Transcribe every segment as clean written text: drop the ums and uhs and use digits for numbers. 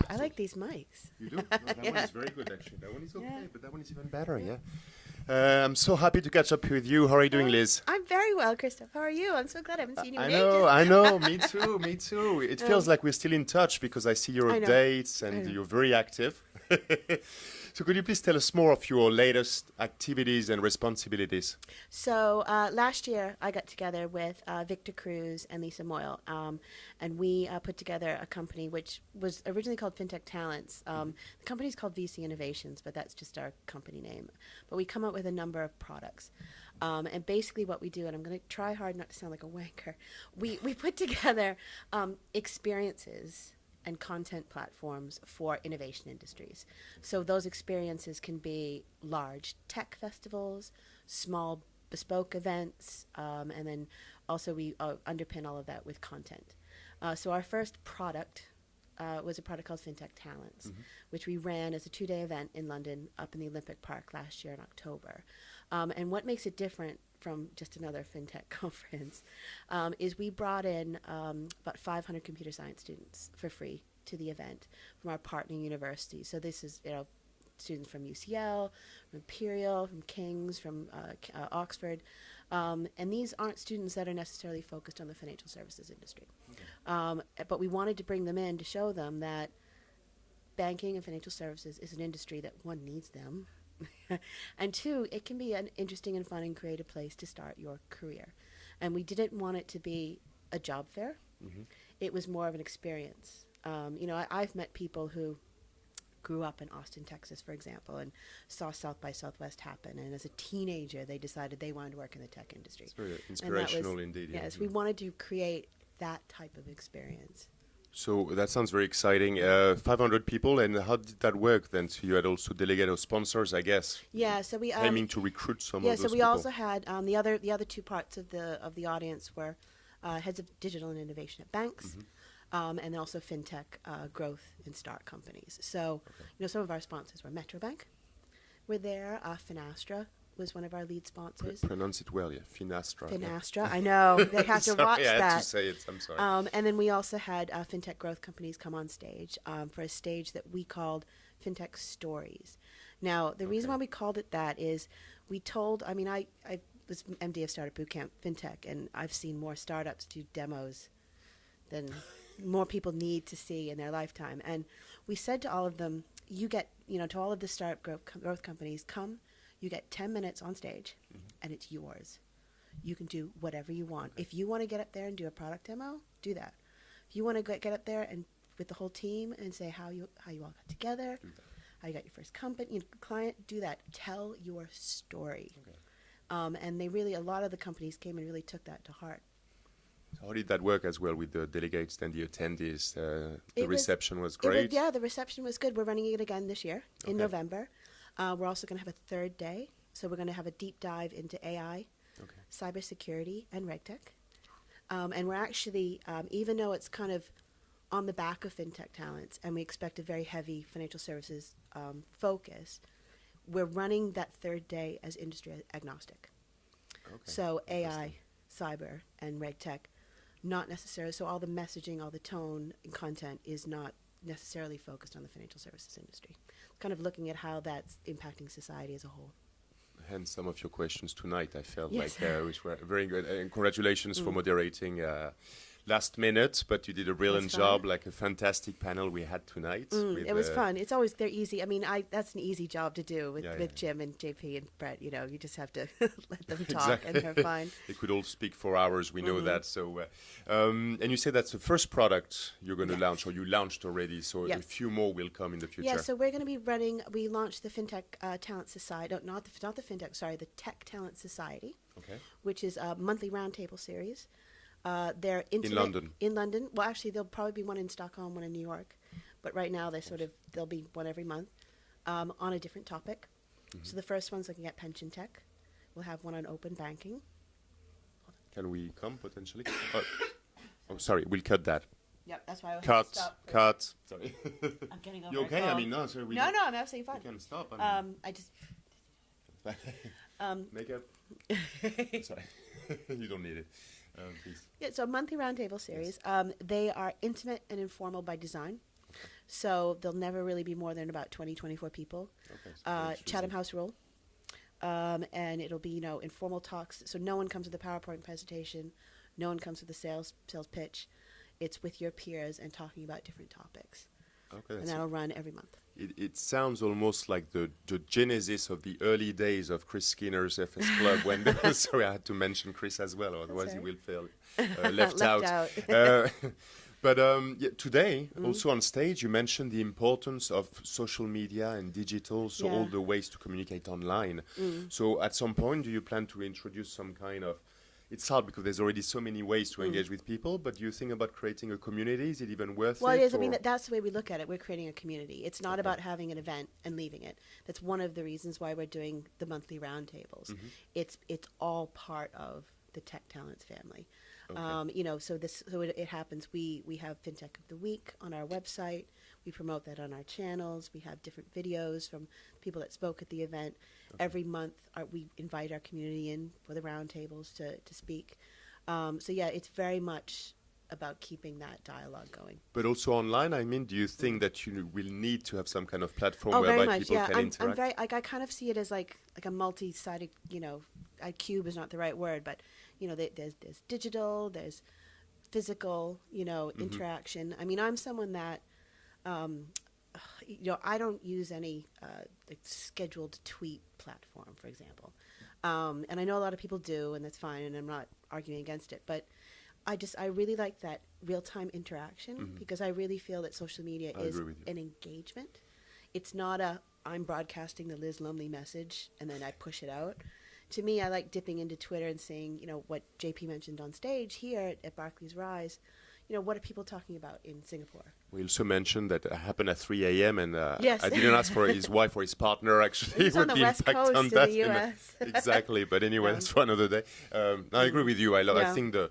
I like these mics. You do? No, that one is very good, actually. That one is okay, but that one is even better, yeah. I'm so happy to catch up with you. How are you doing, Liz? I'm very well, Christophe. How are you? I'm so glad I haven't seen you in I ages. know. Me too, me too. It feels like we're still in touch because I see your I know. updates and you're very active. So could you please tell us more of your latest activities and responsibilities? So last year, I got together with Victor Cruz and Lisa Moyle, and we put together a company which was originally called FinTech Talents. The company's called VC Innovations, but that's just our company name. But we come up with a number of products. And basically what we do, and I'm going to try hard not to sound like a wanker, we put together experiences and content platforms for innovation industries. So those experiences can be large tech festivals, small bespoke events, and then also we underpin all of that with content. So our first product was a product called FinTech Talents, which we ran as a 2-day event in London up in the Olympic Park last year in October. And what makes it different from just another FinTech conference is we brought in about 500 computer science students for free to the event from our partner universities. So this is, students from UCL, from Imperial, from King's, from Oxford. And these aren't students that are necessarily focused on the financial services industry. But we wanted to bring them in to show them that banking and financial services is an industry that, one, needs them, and two, it can be an interesting and fun and creative place to start your career. And we didn't want it to be a job fair. It was more of an experience. I've met people who grew up in Austin, Texas, for example, and saw South by Southwest happen. And as a teenager, they decided they wanted to work in the tech industry. It's very inspirational indeed. Yes, we wanted to create that type of experience. So that sounds very exciting. 500 people, and how did that work then? So you had also delegated sponsors, I guess. Yeah, so we aiming to recruit some of those people. Yeah, so we also had the other two parts of the audience were heads of digital and innovation at banks, and also fintech growth and start companies. So some of our sponsors were Metro Bank. Were there. Finastra was one of our lead sponsors. Pronounce it well, yeah. Finastra. Finastra, I know. They have to watch that. I had to say it, I'm sorry. And then we also had fintech growth companies come on stage for a stage that we called FinTech Stories. Now, the reason why we called it that is we told, I was MD of Startup Bootcamp FinTech, and I've seen more startups do demos than more people need to see in their lifetime. And we said to all of them, you get, to all of the startup growth companies, come. You get 10 minutes on stage, and it's yours. You can do whatever you want. If you want to get up there and do a product demo, do that. If you want to get up there and with the whole team and say how you all got together, how you got your first company, client, do that. Tell your story. And a lot of the companies came and really took that to heart. So how did that work as well with the delegates and the attendees? The reception was great? The reception was good. We're running it again this year in November. We're also going to have a third day. So we're going to have a deep dive into AI, cybersecurity, and RegTech. And we're actually, even though it's kind of on the back of FinTech Talents, and we expect a very heavy financial services focus, we're running that third day as industry agnostic. So AI, cyber, and RegTech, not necessarily, so all the messaging, all the tone and content is not necessarily focused on the financial services industry. Kind of looking at how that's impacting society as a whole. Hence some of your questions tonight, I felt like, which were very good. And congratulations for moderating last minute, but you did a brilliant job, like a fantastic panel we had tonight. It was fun. It's always, they're easy. I mean, that's an easy job to do with Jim and JP and Brett. You just have to let them talk and they're fine. They could all speak for hours, we know that. So, and you said that's the first product you're going to launch, or you launched already, so a few more will come in the future. Yeah, so we're going to be running, we launched the FinTech Talent Society, not the FinTech, sorry, the Tech Talent Society, which is a monthly roundtable series. They're in London. In London. Well, actually, there'll probably be one in Stockholm, one in New York. But right now, there'll be one every month on a different topic. So the first one's looking at pension tech. We'll have one on open banking. Can we come, potentially? Oh, sorry, we'll cut that. Yep, that's why I cut. Sorry. Sorry. I'm getting over You okay? it. I mean, no, so we... No, I'm absolutely fine. We can stop. I just... Makeup. Sorry. You don't need it. Please. Yeah, so a monthly roundtable series. They are intimate and informal by design. So there'll never really be more than about 20, 24 people. Okay, so very Chatham choosy. House rule. And it'll be, informal talks. So no one comes with a PowerPoint presentation. No one comes with a sales pitch. It's with your peers and talking about different topics. Okay, And that's that'll run every month. it sounds almost like the genesis of the early days of Chris Skinner's FS Club. When sorry, I had to mention Chris as well, otherwise he right. will feel left Left out. out. But today, also on stage, you mentioned the importance of social media and digital, so all Yeah. the ways to communicate online. So at some point, do you plan to introduce some kind of... It's hard because there's already so many ways to engage with people, but do you think about creating a community? Is it even worth Well, it? it is. I or- mean, that's the way we look at it. We're creating a community. It's not about having an event and leaving it. That's one of the reasons why we're doing the monthly roundtables. It's all part of the Tech Talents family. Okay. So it happens. We have FinTech of the Week on our website. We promote that on our channels. We have different videos from people that spoke at the event. Every month, we invite our community in for the roundtables to speak. It's very much about keeping that dialogue going. But also online, I mean, do you think that you will need to have some kind of platform Oh, very whereby much. people Yeah, can I'm interact? very I kind of see it as like a multi-sided. Cube is not the right word, but there's digital, there's physical, interaction. I mean, I'm someone that, I don't use any scheduled tweet platform, for example. And I know a lot of people do, and that's fine, and I'm not arguing against it. But I really like that real-time interaction because I really feel that social media I is agree with you. an engagement. It's not I'm broadcasting the Liz Lumley message and then I push it out. To me, I like dipping into Twitter and seeing, what JP mentioned on stage here at Barclays Rise. What are people talking about in Singapore? We also mentioned that it happened at 3 a.m. and Yes. I didn't ask for his wife or his partner, actually. It's on what the West impact Coast on of that the US. Exactly. But anyway, Yeah. that's for another day. I agree with you. I Yeah. think the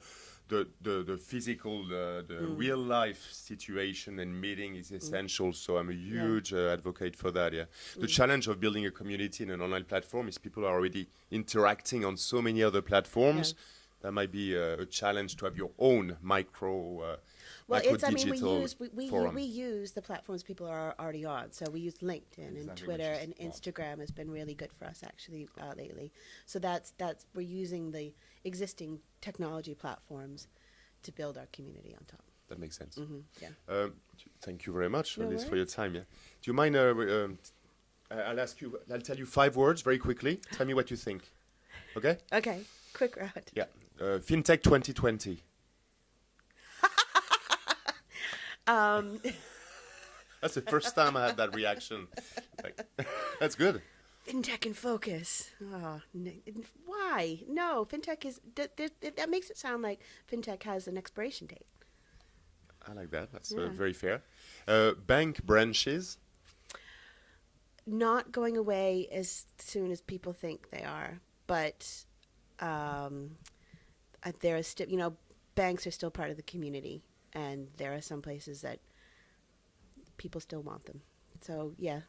physical, the real life situation and meeting is essential. So I'm a huge advocate for that. Yeah. The challenge of building a community in an online platform is people are already interacting on so many other platforms. Yeah. That might be a challenge to have your own micro digital forum. we use the platforms people are already on. So we use LinkedIn and Exactly, Twitter which is and smart. Instagram has been really good for us actually lately. So that's we're using the existing technology platforms to build our community on top. That makes sense. Yeah. Thank you very much, No Liz, for worries. your time. Yeah. Do you mind? I'll tell you 5 words very quickly. Tell me what you think. Okay? Okay. Quick round. Yeah. FinTech 2020. That's the first time I had that reaction. That's good. FinTech in focus. Oh, why? No, FinTech is that makes it sound like FinTech has an expiration date. I like that. That's Yeah. very fair. Bank branches. Not going away as soon as people think they are, but there is still, banks are still part of the community, and there are some places that people still want them. So yeah.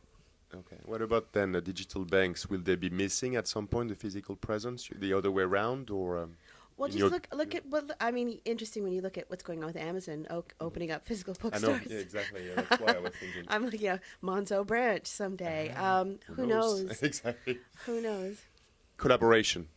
Okay. What about then the digital banks? Will they be missing at some point the physical presence, the other way around, or? Well, in just your- look at interesting when you look at what's going on with Amazon opening up physical I know. bookstores. Yeah, exactly. Yeah, that's why I was thinking. I'm like, Monzo branch someday. Who knows? knows? Exactly. Who knows? Collaboration.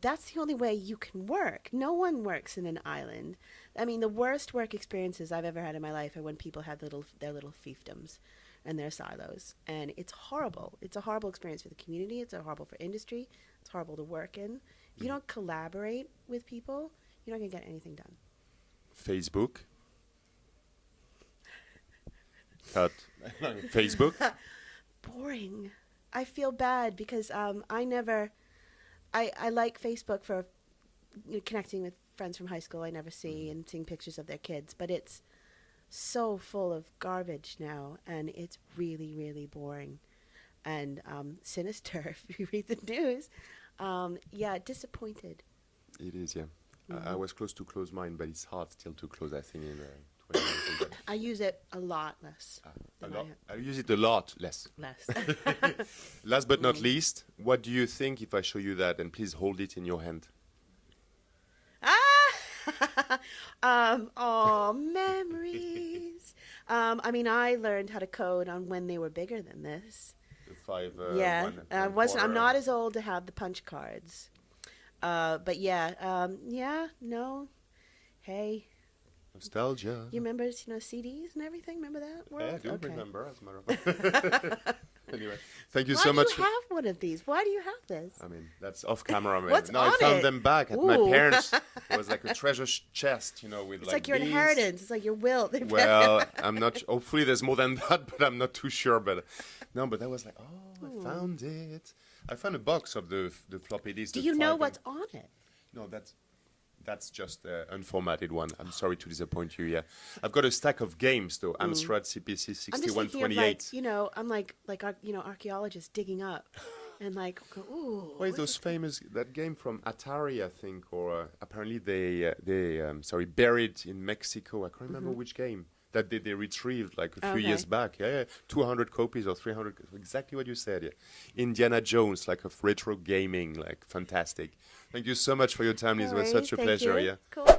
That's the only way you can work. No one works in an island. I mean, the worst work experiences I've ever had in my life are when people have their little fiefdoms and their silos. And it's horrible. It's a horrible experience for the community. It's horrible for industry. It's horrible to work in. If you don't collaborate with people, you're not going to get anything done. Facebook. Cut. Facebook. Boring. I feel bad because I like Facebook for connecting with friends from high school I never see and seeing pictures of their kids, but it's so full of garbage now, and it's really, really boring and sinister if you read the news. Disappointed. It is, yeah. I was close to close mine, but it's hard still to close, I think, in 20 minutes. I use it a lot less. I use it a lot less. Less. Last but not least, what do you think if I show you that? And please hold it in your hand. Oh, memories. I mean, I learned how to code on when they were bigger than this. The 5. Yeah, one wasn't. I'm quarter. not as old to have the punch cards. But yeah, no. Hey, Nostalgia. you remember, CDs and everything? Remember that world? Yeah, I do Okay. remember, as a matter of fact. Anyway, thank you Why so do much. you have one of these? Why do you have this? I mean, that's off camera, man. What's No, I on found it? them back at my Ooh. parents'. It was like a treasure chest, with It's like your bees. inheritance. It's like your will. Well, I'm not. Hopefully, there's more than that, but I'm not too sure. But no, but that was like, I found it. I found a box of the floppy disks. Do the you know 5 what's on it? No, that's just an unformatted one. I'm sorry to disappoint you. Yeah, I've got a stack of games though. Amstrad CPC I'm just thinking of 6128. I'm like archaeologists digging up, and like, ooh. What is those famous that game from Atari, I think, or apparently they buried in Mexico. I can't remember which game that they retrieved like a few years back. Yeah, 200 copies or 300. Exactly what you said. Yeah, Indiana Jones, like of retro gaming, like fantastic. Thank you so much for your time, Liz. It was such a Thank pleasure. you. Yeah. Cool.